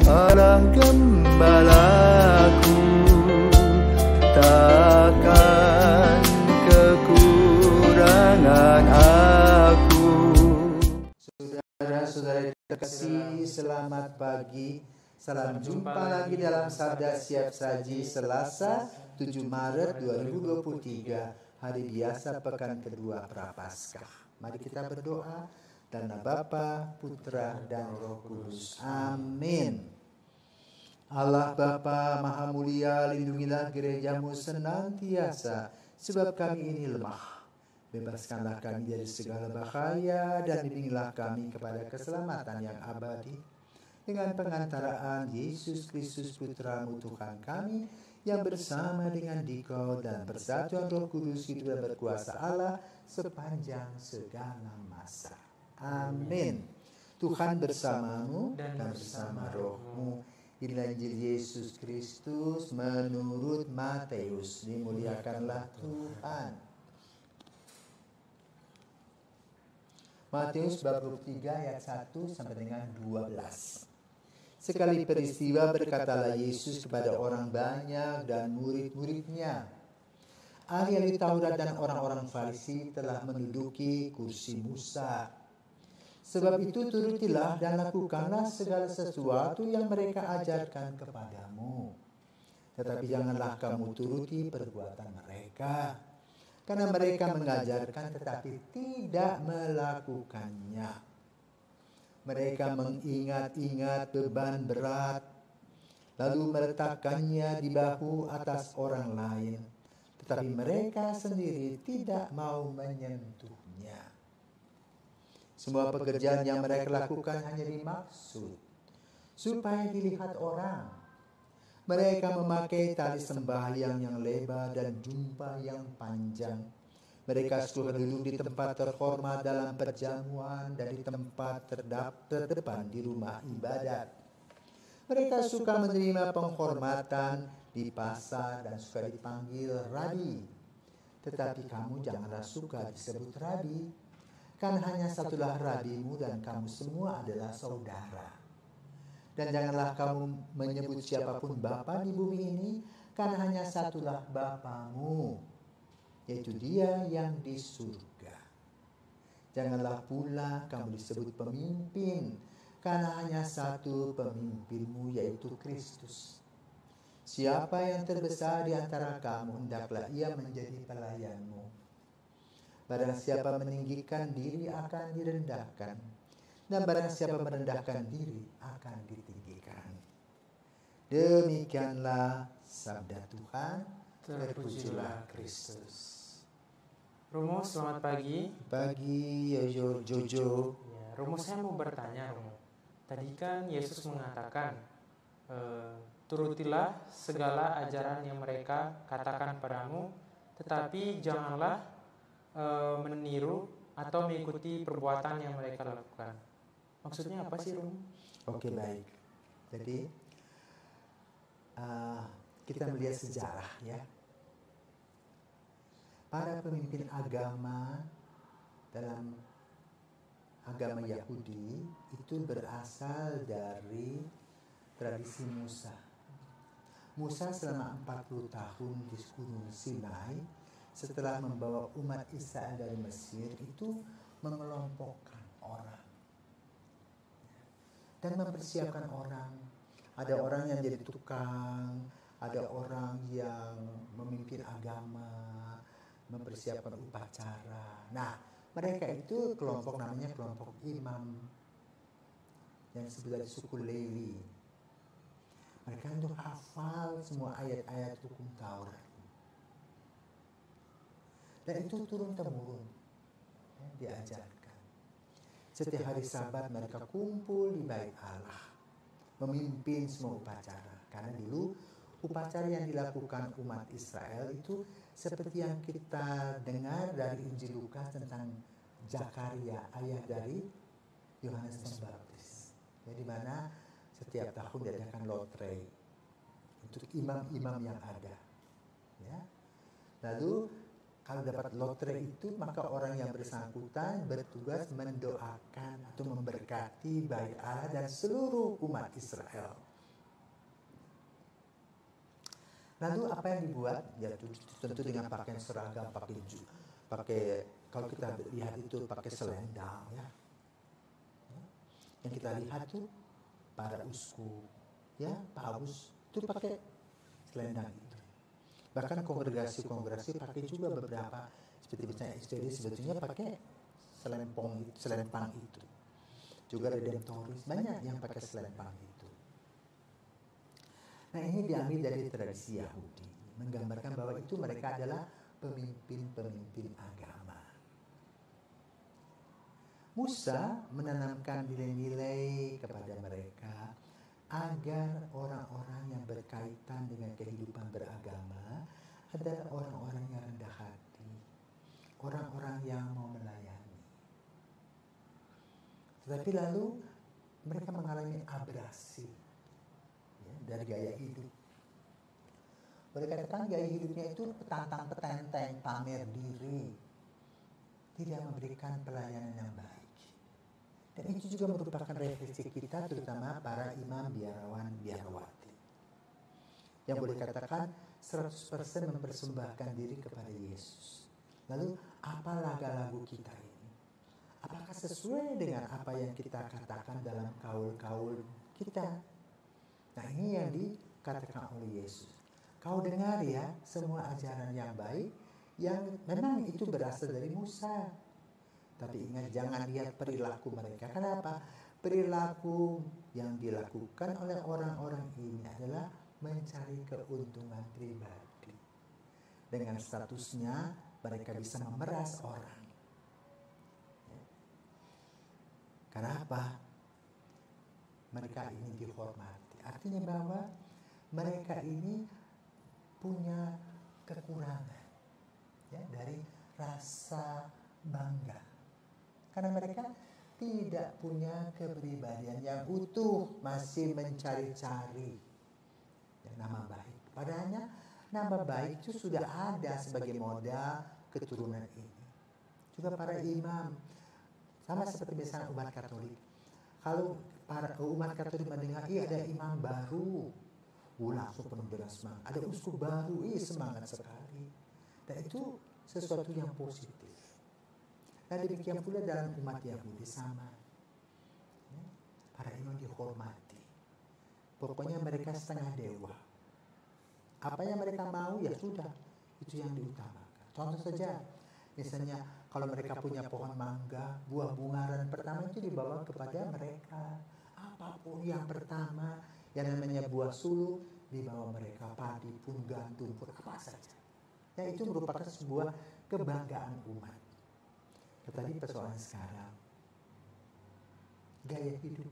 Allah gembalaku, takkan kekurangan aku. Saudara-saudara terkasih, selamat pagi. Salam jumpa lagi dalam Sabda Siap Saji Selasa 7 Maret 2023, hari biasa pekan kedua Prapaskah. Mari kita berdoa. Dalam nama Bapa, Putra, dan Roh Kudus. Amin. Allah Bapa Maha Mulia, lindungilah gerejamu senantiasa, sebab kami ini lemah. Bebaskanlah kami dari segala bahaya dan bimbinglah kami kepada keselamatan yang abadi. Dengan pengantaraan Yesus Kristus Putramu Tuhan kami, yang bersama dengan Dikau dan persatuan Roh Kudus hidup dan berkuasa Allah sepanjang segala masa. Amin. Tuhan bersamamu dan bersama rohmu. Inilah Injil Yesus Kristus menurut Matius. Dimuliakanlah Tuhan. Matius bab 23 ayat 1 sampai dengan 12. Sekali peristiwa berkatalah Yesus kepada orang banyak dan murid-muridnya, ahli-ahli Taurat dan orang-orang Farisi telah menduduki kursi Musa. Sebab itu turutilah dan lakukanlah segala sesuatu yang mereka ajarkan kepadamu. Tetapi janganlah kamu turuti perbuatan mereka, karena mereka mengajarkan tetapi tidak melakukannya. Mereka mengingat-ingat beban berat, lalu meletakkannya di bahu atas orang lain, tetapi mereka sendiri tidak mau menyentuhnya. Semua pekerjaan yang mereka lakukan hanya dimaksud supaya dilihat orang. Mereka memakai tali sembahyang yang lebar dan jubah yang panjang. Mereka suka duduk di tempat terhormat dalam perjamuan dan di tempat terdepan di rumah ibadat. Mereka suka menerima penghormatan di pasar dan suka dipanggil rabi. Tetapi kamu janganlah suka disebut rabi, kan hanya satulah rabimu dan kamu semua adalah saudara. Dan janganlah kamu menyebut siapapun bapa di bumi ini, kan hanya satulah Bapamu, yaitu Dia yang di surga. Janganlah pula kamu disebut pemimpin, karena hanya satu pemimpinmu, yaitu Kristus. Siapa yang terbesar di antara kamu, hendaklah ia menjadi pelayanmu. Barang siapa meninggikan diri akan direndahkan, dan barang siapa merendahkan diri akan ditinggikan. Demikianlah sabda Tuhan. Terpujilah Kristus. Romo, selamat pagi. Pagi, Jojo. Ya, Romo, saya mau bertanya, Romo. Tadi kan Yesus mengatakan, turutilah segala ajaran yang mereka katakan padamu, tetapi janganlah meniru atau mengikuti perbuatan yang mereka lakukan. Maksudnya apa sih, Romo? Oke, baik. Jadi kita melihat sejarah ya. Para pemimpin agama dalam agama Yahudi itu berasal dari tradisi Musa. Musa selama 40 tahun di Gunung Sinai, setelah membawa umat Israel dari Mesir, itu mengelompokkan orang dan mempersiapkan orang. Ada orang yang jadi tukang, ada orang yang memimpin agama, mempersiapkan upacara. Nah, mereka itu kelompok namanya kelompok imam yang disebut dari suku Lewi. Mereka itu hafal semua ayat-ayat hukum Taurat. Dan itu turun-temurun diajarkan. Setiap hari Sabat mereka kumpul di bait Allah, memimpin semua upacara. Karena dulu upacara yang dilakukan umat Israel itu seperti yang kita dengar dari Injil Lukas tentang Zakaria, ayah dari Yohanes Pembaptis. Di mana setiap tahun diadakan lotre untuk imam-imam yang ada. Ya. Lalu kalau dapat lotre itu, maka orang yang bersangkutan bertugas mendoakan atau memberkati bait Allah dan seluruh umat Israel. Lalu apa yang dibuat? Ya tentu dengan pakaian seragam, pakai kalau kita lihat itu pakai selendang ya. Yang kita lihat tuh para uskup, ya paus itu pakai selendang itu. Bahkan kongregasi pakai juga beberapa, seperti misalnya STD sebetulnya pakai selempang itu. Juga Redemptoris banyak yang pakai selempang itu. Nah ini diambil dari tradisi Yahudi, menggambarkan bahwa itu mereka adalah pemimpin-pemimpin agama. Musa menanamkan nilai-nilai kepada mereka agar orang-orang yang berkaitan dengan kehidupan beragama adalah orang-orang yang rendah hati, orang-orang yang mau melayani. Tetapi lalu mereka mengalami abrasi ya, dari gaya hidup. Boleh katakan gaya hidupnya itu petantang-petenteng, pamer diri, tidak memberikan pelayanan yang baik. Dan itu juga merupakan refleksi kita, terutama para imam, biarawan, biarawati. Yang boleh katakan 100% mempersembahkan diri kepada Yesus. Lalu apa laga-lagu kita ini? Apakah sesuai dengan apa yang kita katakan dalam kaul-kaul kita? Nah ini yang dikatakan oleh Yesus. Kau dengar ya semua ajaran yang baik, yang memang itu berasal dari Musa. Tapi ingat, jangan lihat perilaku mereka. Kenapa? Perilaku yang dilakukan oleh orang-orang ini adalah mencari keuntungan pribadi. Dengan statusnya, mereka bisa memeras orang. Kenapa? Mereka ini dihormati. Artinya bahwa mereka ini punya kekurangan ya, dari rasa bangga. Karena mereka tidak punya kepribadian yang utuh, masih mencari-cari nama baik. Padahal nama baik itu sudah ada sebagai modal keturunan ini. Juga para imam, sama seperti misalnya umat Katolik. Kalau para umat Katolik mendengar, ada imam baru, langsung penuh dengan semangat. Ada uskup baru, semangat sekali. Dan itu sesuatu yang positif. Dan demikian pula dalam umat Yahudi sama. Para imam dihormati. Pokoknya mereka setengah dewa. Apa yang mereka mau ya sudah, itu yang diutamakan. Contoh saja, misalnya kalau mereka punya pohon mangga, buah bungaran pertama itu dibawa kepada mereka. Apapun yang pertama, yang namanya buah suluk, dibawa mereka, padi pun, gandum pun, apa saja. Ya itu merupakan sebuah kebanggaan umat. Tetapi persoalan sekarang, gaya hidup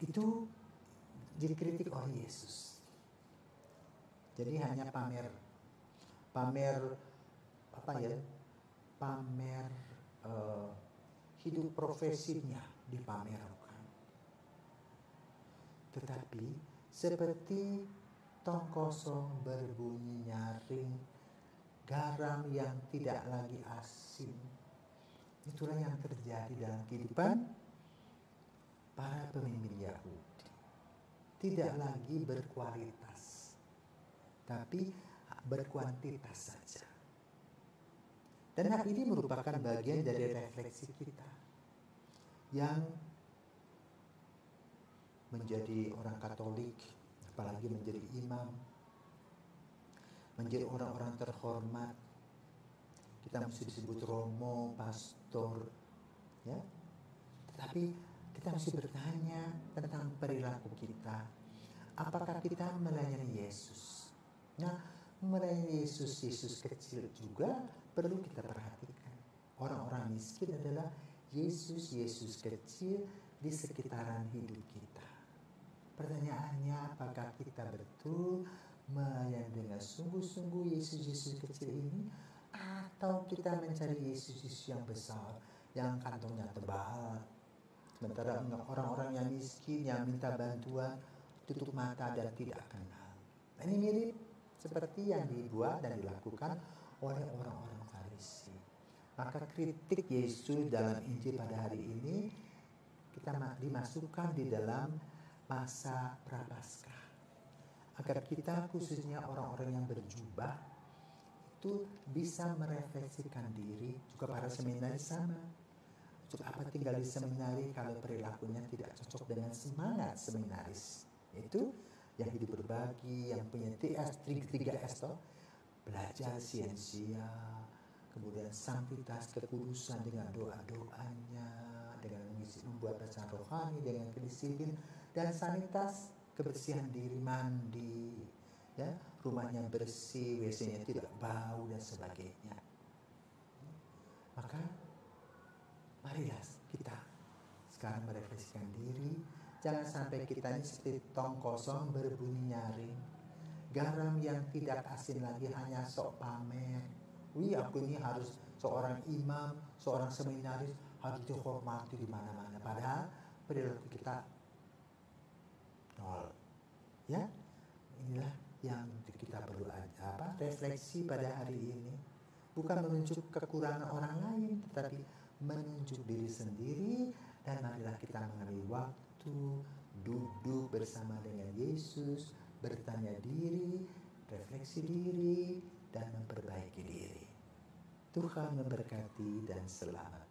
itu dikritik oleh Yesus. Jadi hanya pamer hidup profesinya dipamerkan. Tetapi seperti tong kosong berbunyi nyaring, garam yang tidak lagi asin. Itulah yang terjadi dalam kehidupan para pemimpin Yahudi. Tidak lagi berkualitas, tapi berkuantitas saja. Dan hal ini merupakan bagian dari refleksi kita yang menjadi orang Katolik, apalagi menjadi imam, menjadi orang-orang terhormat. Kita mesti disebut romo, pastor, ya. Tetapi kita mesti bertanya tentang perilaku kita. Apakah kita melayani Yesus? Nah, melayani Yesus kecil juga perlu kita perhatikan. Orang-orang miskin adalah Yesus kecil di sekitaran hidup kita. Pertanyaannya, apakah kita betul melayani dengan sungguh-sungguh Yesus kecil ini, atau kita mencari Yesus yang besar, yang kantongnya tebal? Sementara orang-orang yang miskin, yang minta bantuan, tutup mata dan tidak kenal. Nah, ini mirip seperti yang dibuat dan dilakukan oleh orang-orang Farisi. Maka kritik Yesus dalam Injil pada hari ini kita dimasukkan di dalam masa Prapaskah. Agar kita, khususnya orang-orang yang berjubah, itu bisa merefleksikan diri. Juga para seminaris sama. Untuk apa tinggal di seminari kalau perilakunya tidak cocok dengan semangat seminaris? Itu yang hidup berbagi, yang punya 3S toh. Belajar siensia, kemudian sanktitas, kekudusan dengan doa-doanya, dengan membuat bacaan rohani, dengan kedisiplin, dan sanitas, kebersihan diri, mandi, ya, rumahnya bersih, WC-nya tidak bau dan sebagainya. Maka marilah kita sekarang merefleksikan diri. Jangan sampai kita ini seperti tong kosong berbunyi nyaring, garam yang tidak asin lagi, hanya sok pamer. Wih, aku ini harus seorang imam, seorang seminaris, harus dihormati di mana-mana. Padahal perilaku kita nol. Ya, inilah yang kita perlu refleksi pada hari ini. Bukan menunjuk kekurangan orang lain, tetapi menunjuk diri sendiri. Dan marilah kita mengambil waktu duduk bersama dengan Yesus, bertanya diri, refleksi diri, dan memperbaiki diri. Tuhan memberkati dan selamat.